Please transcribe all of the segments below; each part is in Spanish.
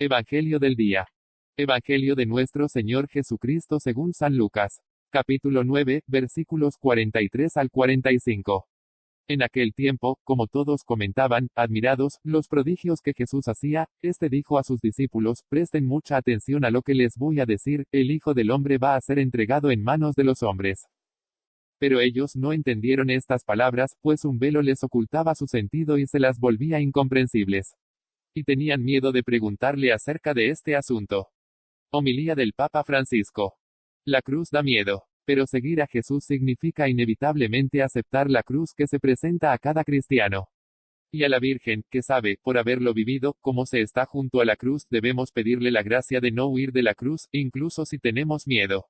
Evangelio del día. Evangelio de nuestro Señor Jesucristo según San Lucas. Capítulo 9, versículos 43 al 45. En aquel tiempo, como todos comentaban, admirados, los prodigios que Jesús hacía, dijo a sus discípulos: presten mucha atención a lo que les voy a decir, el Hijo del Hombre va a ser entregado en manos de los hombres. Pero ellos no entendieron estas palabras, pues un velo les ocultaba su sentido y se las volvía incomprensibles. Y tenían miedo de preguntarle acerca de este asunto. Homilía del Papa Francisco. La cruz da miedo, pero seguir a Jesús significa inevitablemente aceptar la cruz que se presenta a cada cristiano. Y a la Virgen, que sabe, por haberlo vivido, cómo se está junto a la cruz, debemos pedirle la gracia de no huir de la cruz, incluso si tenemos miedo.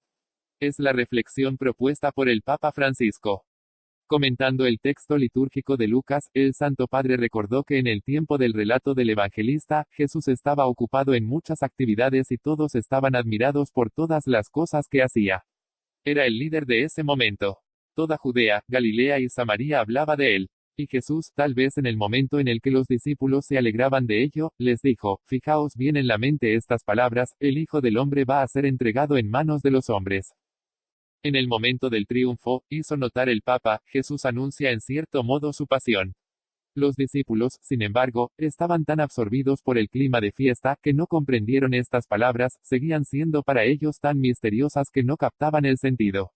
Es la reflexión propuesta por el Papa Francisco. Comentando el texto litúrgico de Lucas, el Santo Padre recordó que en el tiempo del relato del evangelista, Jesús estaba ocupado en muchas actividades y todos estaban admirados por todas las cosas que hacía. Era el líder de ese momento. Toda Judea, Galilea y Samaria hablaba de él. Y Jesús, tal vez en el momento en el que los discípulos se alegraban de ello, les dijo: fijaos bien en la mente estas palabras, el Hijo del Hombre va a ser entregado en manos de los hombres. En el momento del triunfo, hizo notar el Papa, Jesús anuncia en cierto modo su pasión. Los discípulos, sin embargo, estaban tan absorbidos por el clima de fiesta, que no comprendieron estas palabras, seguían siendo para ellos tan misteriosas que no captaban el sentido.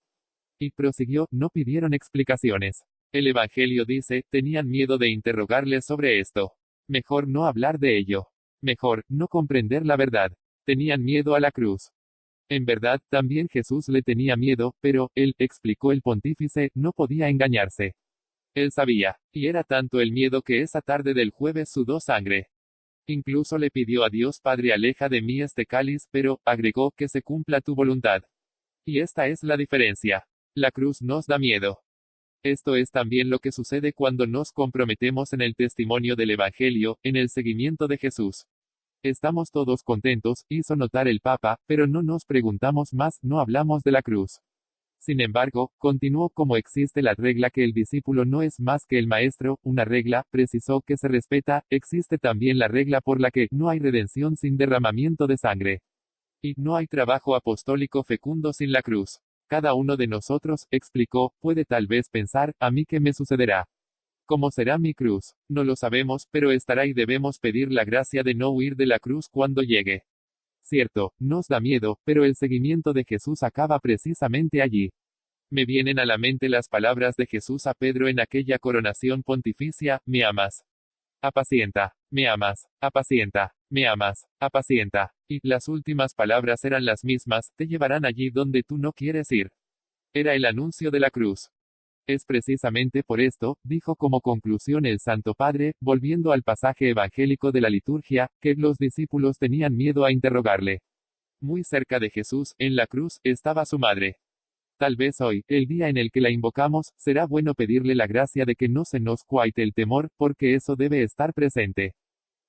Y prosiguió: no pidieron explicaciones. El Evangelio dice, tenían miedo de interrogarles sobre esto. Mejor no hablar de ello. Mejor, no comprender la verdad. Tenían miedo a la cruz. En verdad, también Jesús le tenía miedo, pero, él, explicó el pontífice, no podía engañarse. Él sabía, y era tanto el miedo que esa tarde del jueves sudó sangre. Incluso le pidió a Dios: Padre, aleja de mí este cáliz, pero, agregó, que se cumpla tu voluntad. Y esta es la diferencia. La cruz nos da miedo. Esto es también lo que sucede cuando nos comprometemos en el testimonio del Evangelio, en el seguimiento de Jesús. Estamos todos contentos, hizo notar el Papa, pero no nos preguntamos más, no hablamos de la cruz. Sin embargo, continuó: como existe la regla que el discípulo no es más que el maestro, una regla, precisó, que se respeta, existe también la regla por la que no hay redención sin derramamiento de sangre. Y no hay trabajo apostólico fecundo sin la cruz. Cada uno de nosotros, explicó, puede tal vez pensar: ¿a mí qué me sucederá? ¿Cómo será mi cruz? No lo sabemos, pero estará y debemos pedir la gracia de no huir de la cruz cuando llegue. Cierto, nos da miedo, pero el seguimiento de Jesús acaba precisamente allí. Me vienen a la mente las palabras de Jesús a Pedro en aquella coronación pontificia: ¿me amas? Apacienta. ¿Me amas? Apacienta. ¿Me amas? Apacienta. Y las últimas palabras eran las mismas: te llevarán allí donde tú no quieres ir. Era el anuncio de la cruz. Es precisamente por esto, dijo como conclusión el Santo Padre, volviendo al pasaje evangélico de la liturgia, que los discípulos tenían miedo a interrogarle. Muy cerca de Jesús, en la cruz, estaba su madre. Tal vez hoy, el día en el que la invocamos, será bueno pedirle la gracia de que no se nos cuaite el temor, porque eso debe estar presente.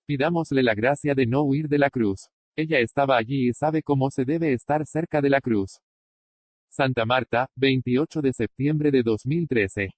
Pidámosle la gracia de no huir de la cruz. Ella estaba allí y sabe cómo se debe estar cerca de la cruz. Santa Marta, 28 de septiembre de 2013.